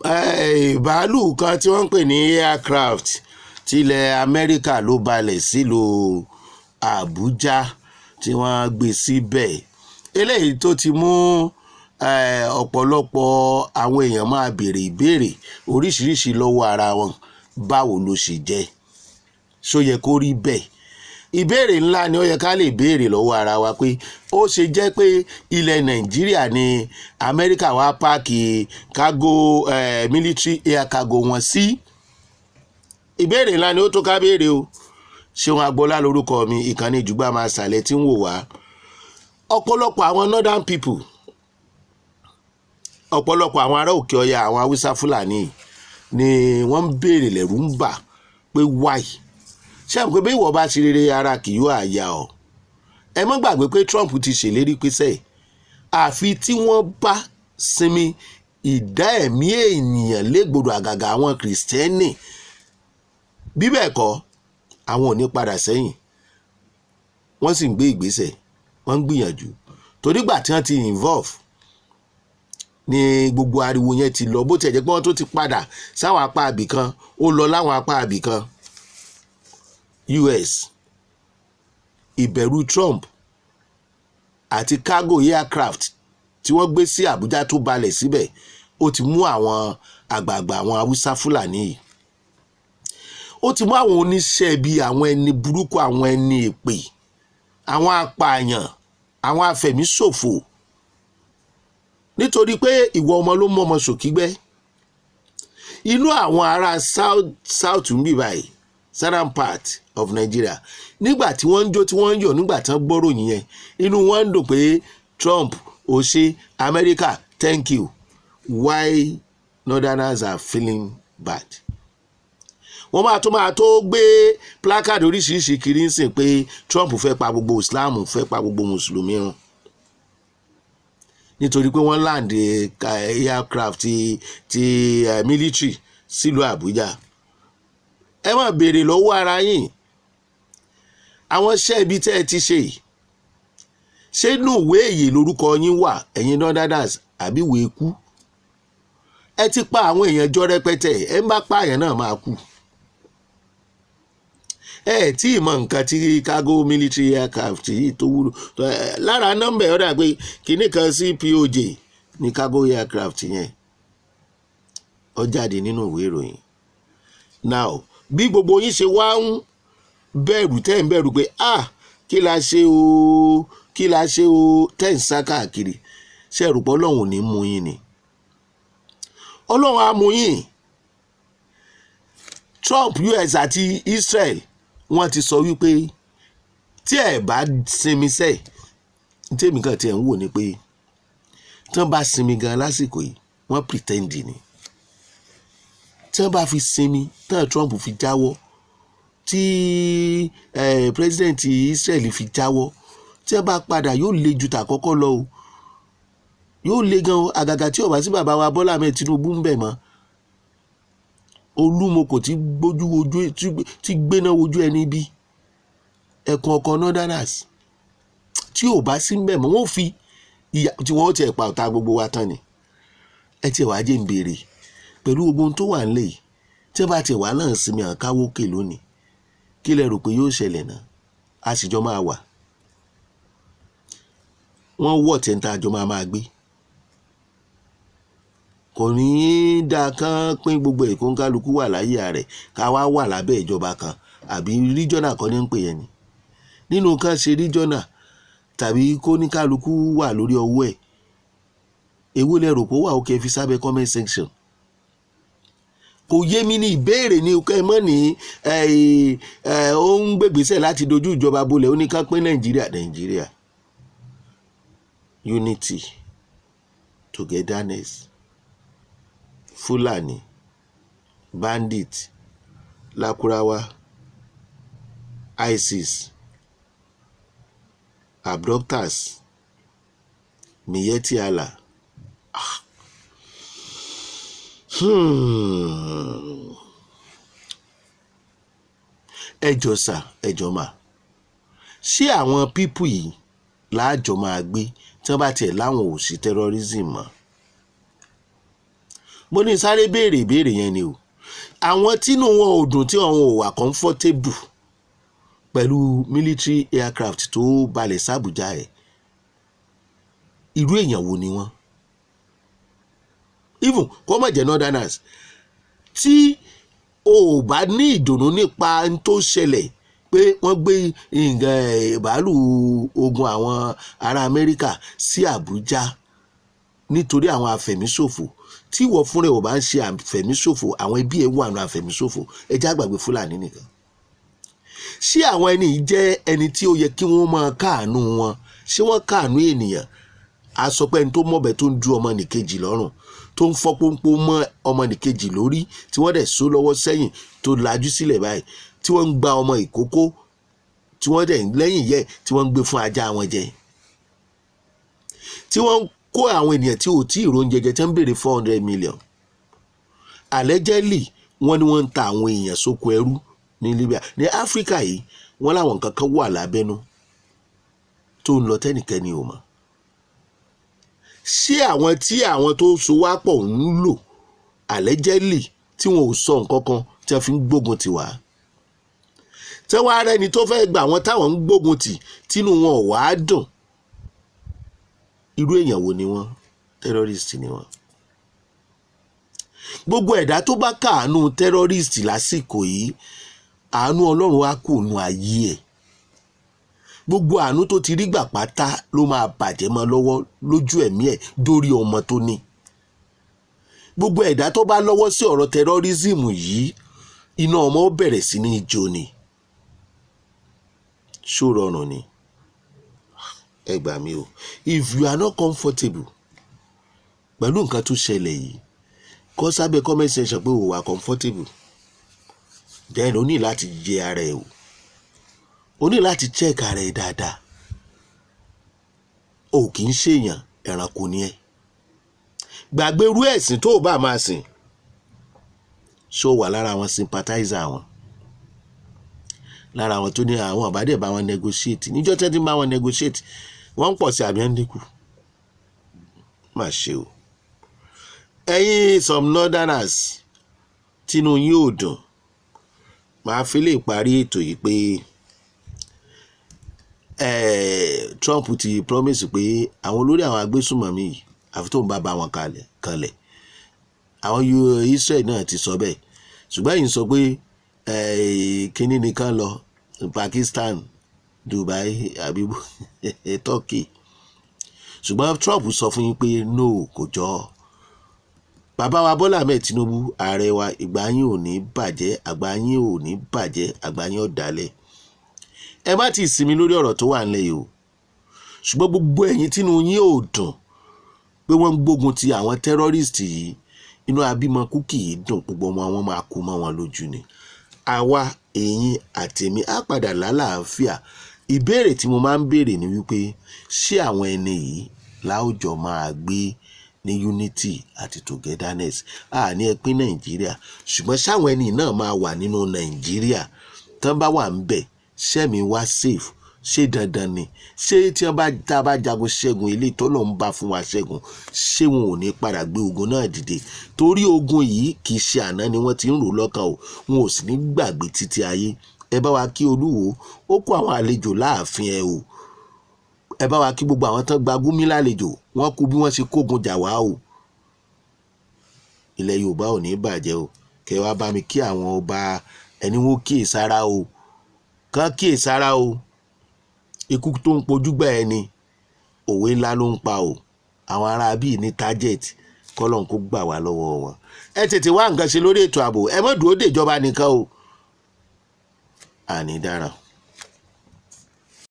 bàálù kan tí wọ́n ń pè ní aircraft tilẹ̀ Amẹ́ríkà ló balẹ̀ sílùú Abuja tí wọ́n gbé síbẹ̀ eléyìí tó ti mú ọ̀pọ̀lọpọ̀ àwọn èèyàn máa béèrè ìbéèrè oríṣiríṣi lọ́wọ́ ara wọn báwo ló ṣe jẹ́ ṣó yẹ kó rí bẹ́ẹ̀ ìbéèrè ńlá ni ó yẹ ká lè béèrè lọ́wọ́ ara wa pé ó ṣe jẹ́ pé ilẹ̀ Nàìjíríà ni Amẹ́ríkà wá páàkì cargo military air cargo wọn sí ìbéèrè ńlá ni ó tó ká béèrè o Ṣeun Agbọ́lá lórúkọ mi ìkànnì Ìjùgbà máa ṣàlẹ̀ tí ń wò wá ọ̀pọ̀lọpọ̀ àwọn northern people ọ̀pọ̀lọpọ̀ àwọn ará òkè ọya àwọn Haúsá Fúlàní ni wọ́n ń béèrè lẹ́rù ń bà pé why ṣé àmọ́ pé bí ìwọ bá ṣe rere ara kì yóò àyà ọ́ ẹ má gbàgbé pé Trump ti ṣèlérí pé sẹ́ẹ̀ àfi tí wọ́n bá sinmi ìdá ẹ̀mí ènìyàn légbodò àgàgà àwọn kìrìsìtẹ́nì bí bẹ́ẹ̀ kọ́ àwọn ò ní padà sẹ́yìn wọ́n sì ń gbé ìgbésẹ̀ wọ́n ń gbìyànjú torí gbà tí wọ́n ti involve ní gbogbo ariwo yẹn ti lọ bó tiẹ̀ jẹ́ pé wọ́n tó ti padà sáwọn apá àbì kan ó lọ láwọn apá àbì kan US Iberu Trump àti cargo aircraft tí wọ́n gbé sí Abuja tó balẹ̀ síbẹ̀ ó ti mú àwọn àgbààgbà àwọn Haúsá Fúlàní yìí ó ti mú àwọn oníṣẹ́ bíi àwọn ẹni burúkú àwọn ẹni èpè àwọn apààyàn àwọn afẹ̀míṣòfò nítorí pé ìwọ ọmọ ló mú ọmọ ṣòkígbẹ́ inú àwọn ará south ń bì báyìí southern part of Nigeria nígbà tí wọ́n ń jó tí wọ́n ń yọ̀ nígbà tí wọ́n gbọ́rò yẹn inú wọn ń dùn pé Trump ó ṣe America thank you why northerners are feeling bad wọ́n máa tó gbé placard oríṣiríṣi kiri ń sìn pé Trump fẹ́ pa gbogbo Islam fẹ́ pa gbogbo mùsùlùmí run nítorí pé wọ́n land aircraft ti military sílùú Abuja ẹ má béèrè lọ́wọ́ ara yín àwọn iṣẹ́ ibi tẹ́ ẹ ti ṣe ṣé inú ìwé èyí lórúkọ yín wà ẹ̀yin northerners àbí ìwé ikú ẹ ti pa àwọn èèyàn jọ rẹpẹtẹ ẹ ń bá pààyàn náà máa kú tí ìmọ̀ nǹkan tí cargo military aircraft yìí tó wúlò lára nọ́mbà ọ̀dà pé kìíní kan sí POJ ní cargo aircraft yẹn ó jáde nínú ìwé ìròyìn now bí gbogbo yín ṣe wá ń bẹ̀rù tẹ́ ń bẹ̀rù pé kí la ṣe o tẹ́ ń sá káàkiri ṣe rò pé Ọlọ́run ò ní mú yín ni Ọlọ́run á mú yín Trump US àti Israel wọ́n ti sọ wípé tí ẹ bá sinmi sẹ́ẹ̀ tèmi kan tí ẹ̀ ń wò ni pé tí wọ́n bá sinmi gan lásìkò yìí wọ́n pretend ni tí wọ́n bá fi sinmi tí Trump fi jáwọ́ tí president Israel fi jáwọ́ tí wọ́n bá padà yóò le ju tàkọ́kọ́ lọ o yóò le gan o àgàgà tí ó bá sí bàbá wa Bọ́lá Ahmed Tinubu ń bẹ̀ mọ́ olúmọkò tí gbójú ojú tí gbéná ojú ẹni bí ẹ̀kan ọkọ̀ northerners tí ò bá sí mbẹ̀ mọ́ wọ́n fi ìyà tí wọ́n ti pa ọ̀tá gbogbo wa tán ni ẹ tiẹ̀ wá jẹ́ ń béèrè pẹ̀lú ogun tó wà nílẹ̀ yìí tí wọ́n bá tiẹ̀ wá náà sinmi àkáwókè lónìí kí lẹ rò pé yóò ṣẹlẹ̀ náà a sì jọ máa wà wọ́n wọ̀ tẹ́ńtà àjọ máa gbé kò ní í dáa kán pín gbogbo èkó ń kálukú wà láyé rẹ̀ ká wá wà lábẹ́ ìjọba kan àbí ríjọ́nà kan ní ń pè yẹn ni nínú kan ṣe ríjọ́nà tàbí kó ní kálukú wà lórí ọwọ́ ẹ̀ èwo lẹ rò pé wà ó kẹ́ fi sábẹ́ comment section kò yé mi ní ìbéèrè ní ọkọ ẹ mọ́ ní ó ń gbègbèsẹ̀ láti dojú ìjọba bolẹ̀ ó ní ká pín Nàìjíríà unity togetherness Fulani bandit Lakurawa ISIS abductors Miyetti Allah ẹjọ́ sà ẹjọ́ mà ṣé àwọn pípù yìí láàjọ máa gbé tí wọ́n bá tiẹ̀ láwọn ò sí terrorism mọ́ mo ní sáré béèrè ìbéèrè yẹn ni o àwọn tínú wọn ò dùn tí àwọn ò wà comfortable pẹ̀lú military aircraft tó balẹ̀ sàbújá ẹ̀ irú èèyàn wo ni wọ́n even kó má jẹ́ northerners tí o bá ní ìdùnnú nípa n tó ṣẹlẹ̀ pé wọ́n gbé bàálù ogun àwọn ará Amẹ́ríkà sí Abuja nítorí àwọn afẹ̀míṣòfò tí wọ́n fúnra ẹ̀ ò bá ń ṣe àfẹ̀míṣòfò àwọn ẹbí ẹ̀ wà ní àfẹ̀míṣòfò ẹ já gbàgbé Fúlàní nìkan ṣé àwọn ẹni yìí jẹ́ ẹni tí ó yẹ kí wọ́n máa káàánú wọn ṣé wọ́n káàánú ènìyàn a sọ pé ẹni tó mọ̀bẹ tó ń du ọmọnìkejì lọ́rùn tó ń fọ́ pọ́npọ́ mọ́ ọmọnìkejì lórí tí wọ́n dẹ̀ so lọ́wọ́ sẹ́yìn tó lajú sílẹ̀ báyìí tí wọ́n ń gba ọmọ ìkókó tí wọ́n dẹ̀ lẹ́yìn yẹ tí wọ́n ń gbé fún ajá wọn jẹ tí wọ́n ń kó àwọn ènìyàn tí ò tí ì róúnjẹ jẹ tí wọ́n ń béèrè 400 million allegedly wọ́n ní wọ́n ń ta àwọn èèyàn sóko ẹrú ní Libya ní Áfíríkà yìí wọ́n láwọn nǹkan kan wà lábẹ́nú tó ń lọ tẹ́nìkẹ́ni ò mọ̀ ṣé àwọn tí àwọn tó so wá pọ̀ ń lò allegedly tí wọn ò sọ nǹkan kan tí wọ́n fi ń gbógun tì wá tí wọ́n ara ẹni tó fẹ́ gbà wọ́n táwọn ń gbógun tì tínú wọn ò wá dùn irú èèyàn wo ni wọ́n terrorist ni wọ́n gbogbo ẹ̀dá tó bá káàánú terrorist lásìkò yìí àánú Ọlọ́run á kù nù ayé ẹ̀ gbogbo àánú tó ti rí gbà pátá ló máa bàjẹ́ mọ́ lọ́wọ́ lójú ẹ̀mí ẹ̀ dórí ọmọ tó ní gbogbo ẹ̀dá tó bá lọ́wọ́ sí ọ̀rọ̀ terrorism yìí iná ọmọ ó bẹ̀rẹ̀ sí ní jó ni ṣó rọrùn ni ẹ gbà mí o if you are not comfortable pẹ̀lú nǹkan tó ṣẹlẹ̀ yìí kọ sábẹ́ comment section pé o wà comfortable then o ní láti yẹ ara ẹ o ní láti check ara ẹ dáadáa o kì í ṣèyàn ẹranko ni ẹ gbàgbé irú ẹ̀sìn tó o bá máa sìn ṣó wà lára àwọn sympathizer wọn lára àwọn tó ní àwọn àbádẹ́ bá wọn negotiate níjọ́ tẹ́tí bá wọn negotiate wọ́n ń pọ̀ sí àbí ń dínkù má ṣe o ẹ̀yin some northerners tínú yín ò dùn máa fi lè parí ètò yìí pé Trump ti promise pé àwọn olórí àwọn agbésùnmọ̀mí yìí àfi tó ń bá wọn kalẹ̀ àwọn Israel náà ti sọ bẹ́ẹ̀ ṣùgbọ́n yìí sọ pé kínní nìkan lọ Pakistan Dubai àbí Turkey ṣùgbọ́n Trump sọ fún yín pé no kò jọ bàbá wa Bọ́lá Ahmed Tinubu ààrẹ wa ìgbà yín ò ní bàjẹ́ àgbà yín ò ní bàjẹ́ àgbà yín ò dálẹ̀ ẹ má ti sinmi lórí ọ̀rọ̀ tó wà nílẹ̀ yìí o ṣùgbọ́n gbogbo ẹ̀yin tínú yín ò dùn pé wọ́n ń gbógun ti àwọn terrorist yìí inú abímọ kúkì yìí dùn gbogbo ọmọ wọn máa kú mọ́ wọn lójú ni àwa ẹ̀yin àtèmi á padà lálàáfíà ìbéèrè tí mo máa ń béèrè ni wípé ṣé àwọn ẹni yìí láwùjọ máa gbé ní unity àti togetherness ní ẹpín Nàìjíríà ṣùgbọ́n ṣáwọn ẹni náà máa wà nínú Nàìjíríà tán bá wà ń bẹ̀ ṣẹ́mi wá safe ṣé dandan ni ṣé tí tá a bá jagun ṣẹ́gun ilé tó lọ́n bá fún wa ṣẹ́gun ṣé wọn ò ní padà gbé ogun náà dìde torí ogun yìí kì í ṣe àná ni wọ́n ti ń rò lọ́kàn o wọn ò sì ní gbàgbé títí ayé ẹ bá wa kí Olúwo ó kó àwọn àlejò láàfin ẹ o ẹ bá wa kí gbogbo àwọn tán gba Gúnmi lálejò wọ́n kú bí wọ́n ṣe kógun jà wá o ilẹ̀ Yorùbá ò ní bàjẹ́ o kẹ wá bá mi kí àwọn ọba ẹni wọn kíyèsára o kán kíyèsára o ikú tó ń pojú gbà ẹni òwe ńlá ló ń pa o àwọn ará bíi ní target kọ́lọ́n kó gbà wá lọ́wọ́ wọn ẹ tètè wá nǹkan ṣe lórí ètò ààbò ẹ má dúró dèjọba nìkan o àní dára.